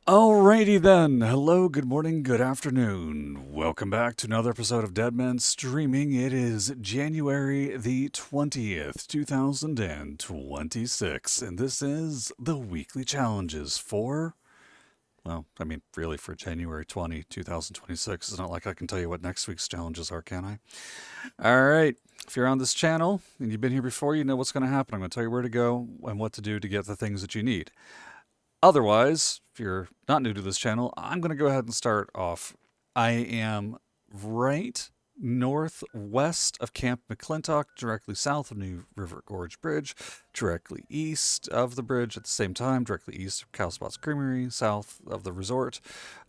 Alrighty then. Hello, good morning, good afternoon. Welcome back to another episode of Dead Men Streaming. It is January the 20th, 2026, and this is the weekly challenges for, really for January 20, 2026. It's not like I can tell you what next week's challenges are, can I? Alright, if you're on this channel and you've been here before, you know what's going to happen. I'm going to tell you where to go and what to do to get the things that you need. Otherwise, if you're not new to this channel, I'm going to go ahead and start off. I am right northwest of Camp McClintock, directly south of New River Gorge Bridge, directly east of the bridge at the same time, directly east of Cowspot's Creamery, south of the resort,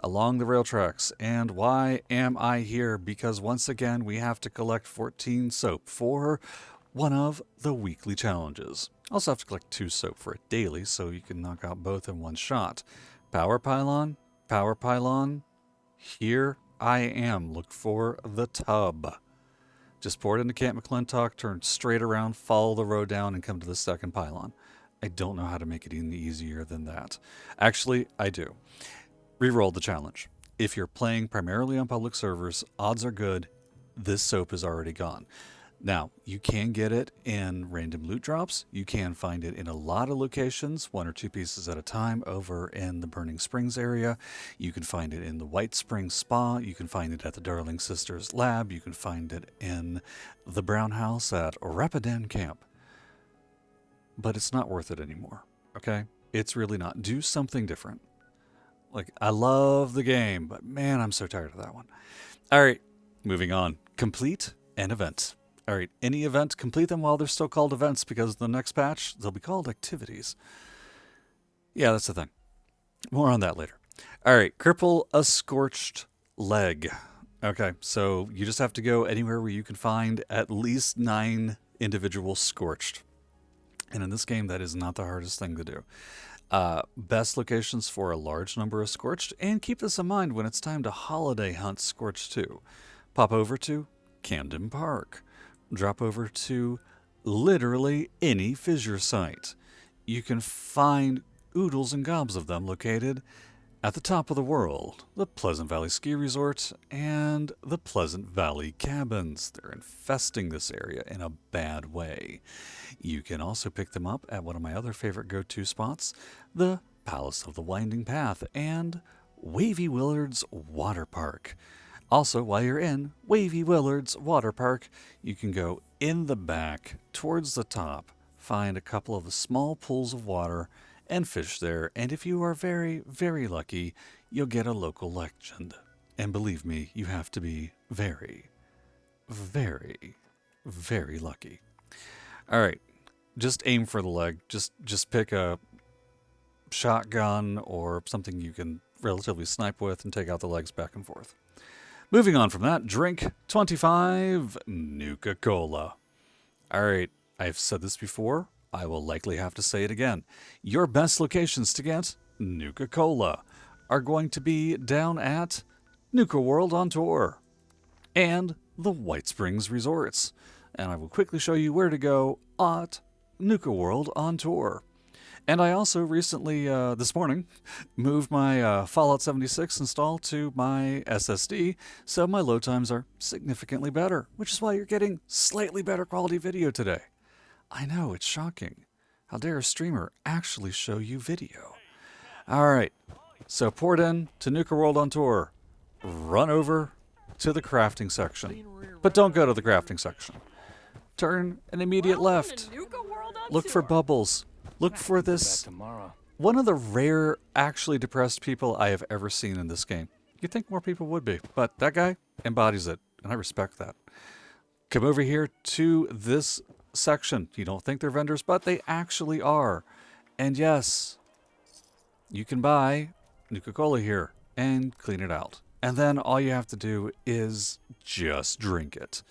along the rail tracks. And why am I here? Because once again, we have to collect 14 soap for one of the weekly challenges. Also have to collect 2 soap for it daily, so you can knock out both in one shot. Power pylon, here I am. Look for the tub. Just pour it into Camp McClintock, turn straight around, follow the road down, and come to the second pylon. I don't know how to make it any easier than that. Actually, I do. Reroll the challenge. If you're playing primarily on public servers, odds are good this soap is already gone. Now, you can get it in random loot drops. You can find it in a lot of locations, 1 or 2 pieces at a time over in the Burning Springs area. You can find it in the White Springs Spa. You can find it at the Darling Sisters Lab. You can find it in the Brown House at Rapidan Camp. But it's not worth it anymore, okay? It's really not. Do something different. Like, I love the game, but man, I'm so tired of that one. All right, moving on. Complete an event. All right, any event, complete them while they're still called events, because the next patch, they'll be called activities. Yeah, that's the thing. More on that later. All right, cripple a scorched leg. Okay, so you just have to go anywhere where you can find at least 9 individuals scorched. And in this game, that is not the hardest thing to do. Best locations for a large number of scorched, and keep this in mind when it's time to holiday hunt scorched too. Pop over to Camden Park. Drop over to literally any fissure site. You can find oodles and gobs of them located at the top of the world, the Pleasant Valley Ski Resort and the Pleasant Valley Cabins. They're infesting this area in a bad way. You can also pick them up at one of my other favorite go-to spots, the Palace of the Winding Path and Wavy Willard's Water Park. Also, while you're in Wavy Willard's Water Park, you can go in the back towards the top, find a couple of the small pools of water, and fish there. And if you are very, very lucky, you'll get a local legend. And believe me, you have to be very, very, very lucky. All right, just aim for the leg. Just pick a shotgun or something you can relatively snipe with and take out the legs back and forth. Moving on from that, drink 25 Nuka-Cola. All right, I've said this before. I will likely have to say it again. Your best locations to get Nuka-Cola are going to be down at Nuka World on Tour and the White Springs Resorts. And I will quickly show you where to go at Nuka World on Tour. And I also recently, this morning, moved my Fallout 76 install to my SSD, so my load times are significantly better, which is why you're getting slightly better quality video today. I know, it's shocking. How dare a streamer actually show you video? All right, so port in to Nuka World on Tour. Run over to the crafting section, but don't go to the crafting section. Turn an immediate left. Look for bubbles. Look for this, one of the rare actually depressed people I have ever seen in this game. You'd think more people would be, but that guy embodies it, and I respect that. Come over here to this section. You don't think they're vendors, but they actually are. And yes, you can buy Nuka-Cola here and clean it out. And then all you have to do is just drink it.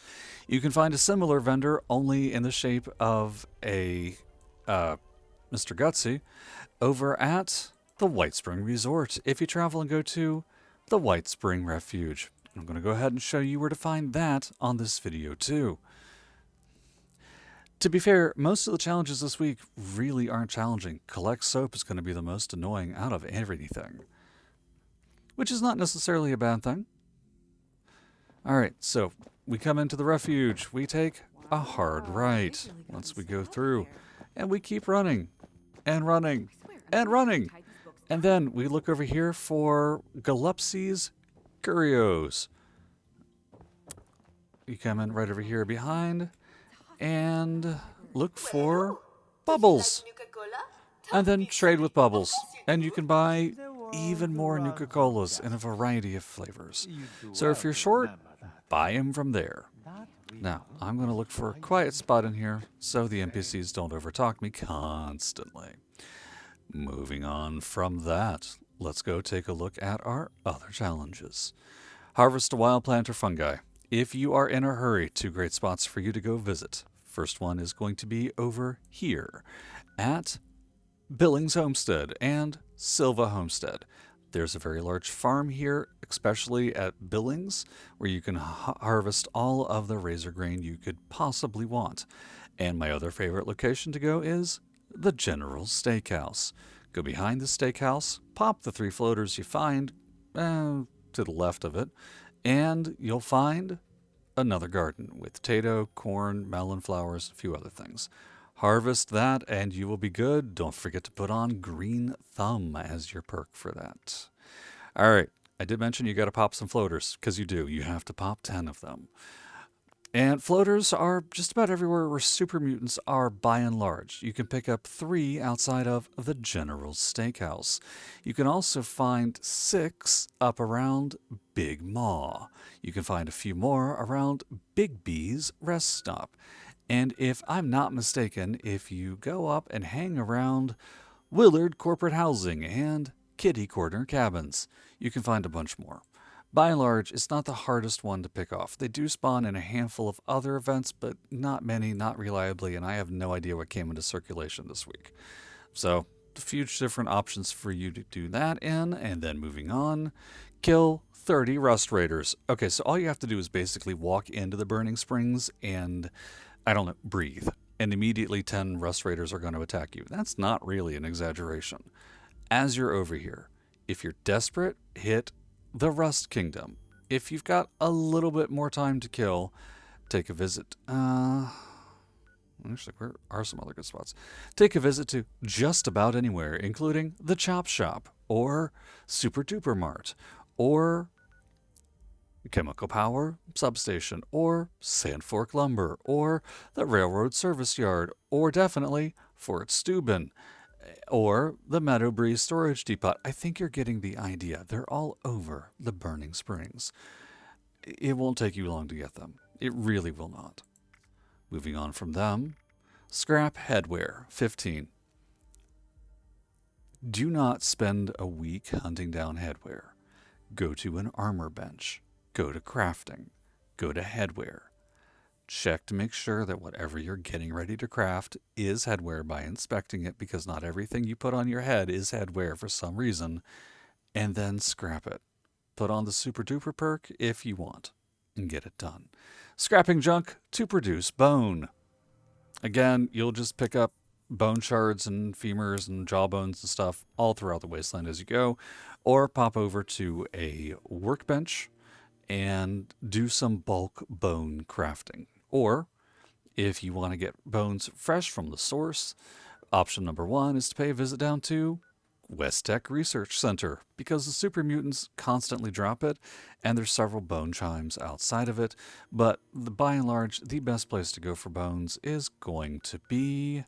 You can find a similar vendor only in the shape of a Mr. Gutsy over at the White Spring Resort if you travel and go to the White Spring Refuge. I'm going to go ahead and show you where to find that on this video too. To be fair, most of the challenges this week really aren't challenging. Collect soap is going to be the most annoying out of everything. which is not necessarily a bad thing. All right, so we come into the refuge. We take a hard right once we go through, and we keep running and running and running. And then we look over here for Galupsi's Curios. You come in right over here behind and look for Bubbles. And then trade with Bubbles. And you can buy even more Nuka-Colas in a variety of flavors. So if you're short, buy them from there. Now, I'm going to look for a quiet spot in here so the NPCs don't overtalk me constantly. Moving on from that, let's go take a look at our other challenges. Harvest a wild plant or fungi. If you are in a hurry, 2 great spots for you to go visit. First one is going to be over here at Billings Homestead and Silva Homestead. There's a very large farm here, especially at Billings, where you can harvest all of the razor grain you could possibly want. And my other favorite location to go is the General Steakhouse. Go behind the steakhouse, pop the 3 floaters you find to the left of it, and you'll find another garden with potato, corn, melon flowers, a few other things. Harvest that and you will be good. Don't forget to put on Green Thumb as your perk for that. All right, I did mention you got to pop some floaters, because you do. You have to pop 10 of them. And floaters are just about everywhere where super mutants are by and large. You can pick up 3 outside of the General Steakhouse. You can also find 6 up around Big Maw. You can find a few more around Big B's rest stop. And if I'm not mistaken, if you go up and hang around Willard Corporate Housing and Kitty Corner Cabins, you can find a bunch more. By and large, it's not the hardest one to pick off. They do spawn in a handful of other events, but not many, not reliably, and I have no idea what came into circulation this week. So, a few different options for you to do that in, and then moving on, kill 30 Rust Raiders. Okay, so all you have to do is basically walk into the Burning Springs and, I don't know, breathe. And immediately 10 Rust Raiders are going to attack you. That's not really an exaggeration. As you're over here, if you're desperate, hit the Rust Kingdom. If you've got a little bit more time to kill, take a visit. Actually, where are some other good spots? Take a visit to just about anywhere, including the Chop Shop, or Super Duper Mart, or Chemical Power Substation, or Sand Fork Lumber, or the Railroad Service Yard, or definitely Fort Steuben, or the Meadow Breeze Storage Depot. I think you're getting the idea. They're all over the Burning Springs. It won't take you long to get them. It really will not. Moving on from them, scrap headwear, 15. Do not spend a week hunting down headwear. Go to an armor bench. Go to crafting. Go to headwear. Check to make sure that whatever you're getting ready to craft is headwear by inspecting it, because not everything you put on your head is headwear for some reason, and then scrap it. Put on the Super Duper perk if you want, and get it done. Scrapping junk to produce bone. Again, you'll just pick up bone shards and femurs and jawbones and stuff all throughout the wasteland as you go, or pop over to a workbench and do some bulk bone crafting. Or, if you want to get bones fresh from the source, option number 1 is to pay a visit down to West Tech Research Center, because the super mutants constantly drop it, and there's several bone chimes outside of it. But by and large, the best place to go for bones is going to be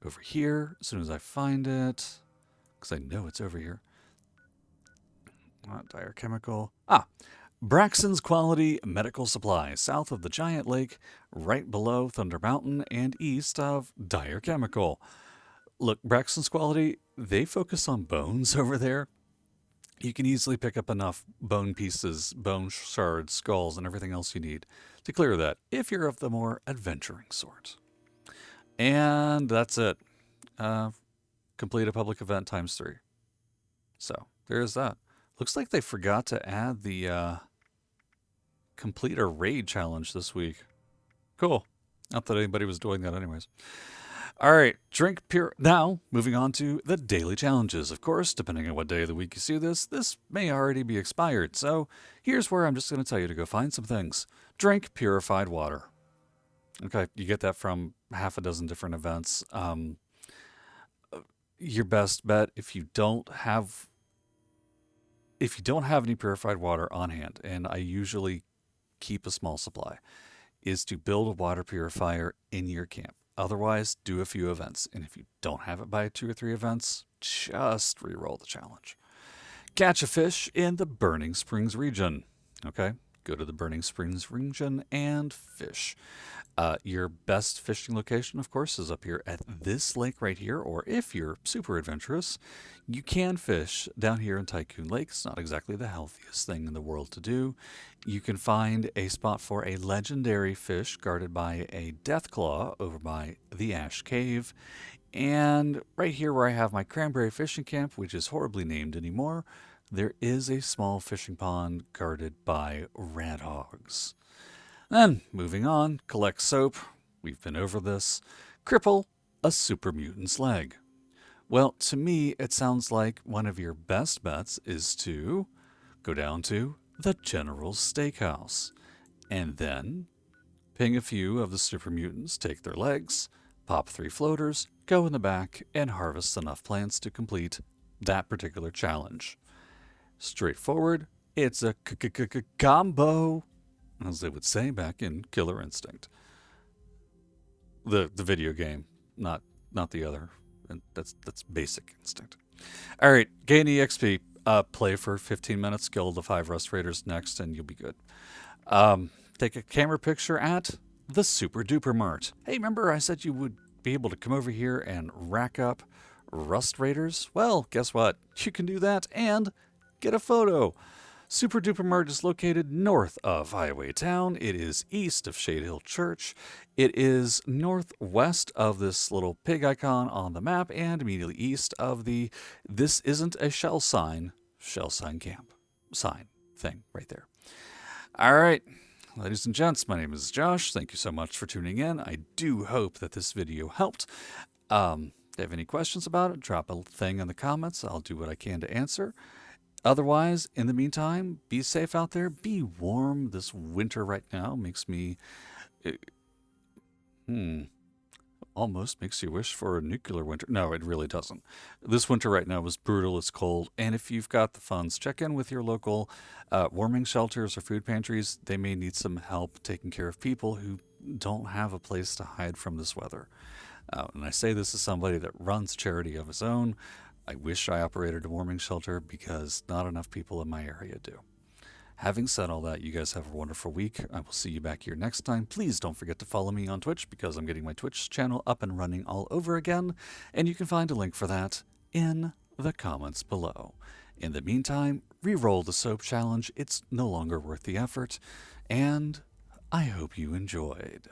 over here, as soon as I find it, because I know it's over here. Not Dire Chemical. Braxton's Quality Medical Supply, south of the Giant Lake, right below Thunder Mountain, and east of Dire Chemical. Look, Braxton's Quality, they focus on bones over there. You can easily pick up enough bone pieces, bone shards, skulls, and everything else you need to clear that, if you're of the more adventuring sort. And that's it. Complete a public event times 3. So, there's that. Looks like they forgot to add the complete a raid challenge this week. Cool. Not that anybody was doing that anyways. All right, drink pure. Now, moving on to the daily challenges. Of course, depending on what day of the week you see this, this may already be expired. So here's where I'm just going to tell you to go find some things. Drink purified water. Okay, you get that from half a dozen different events. Your best bet if you don't have any purified water on hand, and I usually keep a small supply, is to build a water purifier in your camp. Otherwise, do a few events. And if you don't have it by 2 or 3 events, just re-roll the challenge. Catch a fish in the Burning Springs region. Okay, go to the Burning Springs region and fish. Your best fishing location, of course, is up here at this lake right here, or if you're super adventurous, you can fish down here in Tycoon Lake. It's not exactly the healthiest thing in the world to do. You can find a spot for a legendary fish guarded by a deathclaw over by the Ash Cave. And right here where I have my cranberry fishing camp, which is horribly named anymore, there is a small fishing pond guarded by rat hogs. Then, moving on, collect soap. We've been over this. Cripple a super mutant's leg. Well, to me, it sounds like one of your best bets is to go down to the General's Steakhouse and then ping a few of the super mutants, take their legs, pop 3 floaters, go in the back, and harvest enough plants to complete that particular challenge. Straightforward. It's a combo, as they would say back in Killer Instinct. The video game, not the other. And that's Basic Instinct. All right, gain EXP. Play for 15 minutes, kill the 5 Rust Raiders next, and you'll be good. Take a camera picture at the Super Duper Mart. Hey, remember I said you would be able to come over here and rack up Rust Raiders? Well, guess what? You can do that and get a photo. Super Duper Mart is located north of Highway Town. It is east of Shade Hill Church. It is northwest of this little pig icon on the map and immediately east of the "This isn't a shell sign camp" sign thing right there. All right, ladies and gents, my name is Josh. Thank you so much for tuning in. I do hope that this video helped. If you have any questions about it, drop a thing in the comments. I'll do what I can to answer. Otherwise, in the meantime, be safe out there. Be warm. This winter right now makes me... almost makes you wish for a nuclear winter. No, it really doesn't. This winter right now is brutal. It's cold. And if you've got the funds, check in with your local warming shelters or food pantries. They may need some help taking care of people who don't have a place to hide from this weather. And I say this as somebody that runs a charity of his own. I wish I operated a warming shelter because not enough people in my area do. Having said all that, you guys have a wonderful week. I will see you back here next time. Please don't forget to follow me on Twitch because I'm getting my Twitch channel up and running all over again, and you can find a link for that in the comments below. In the meantime, re-roll the soap challenge. It's no longer worth the effort, and I hope you enjoyed.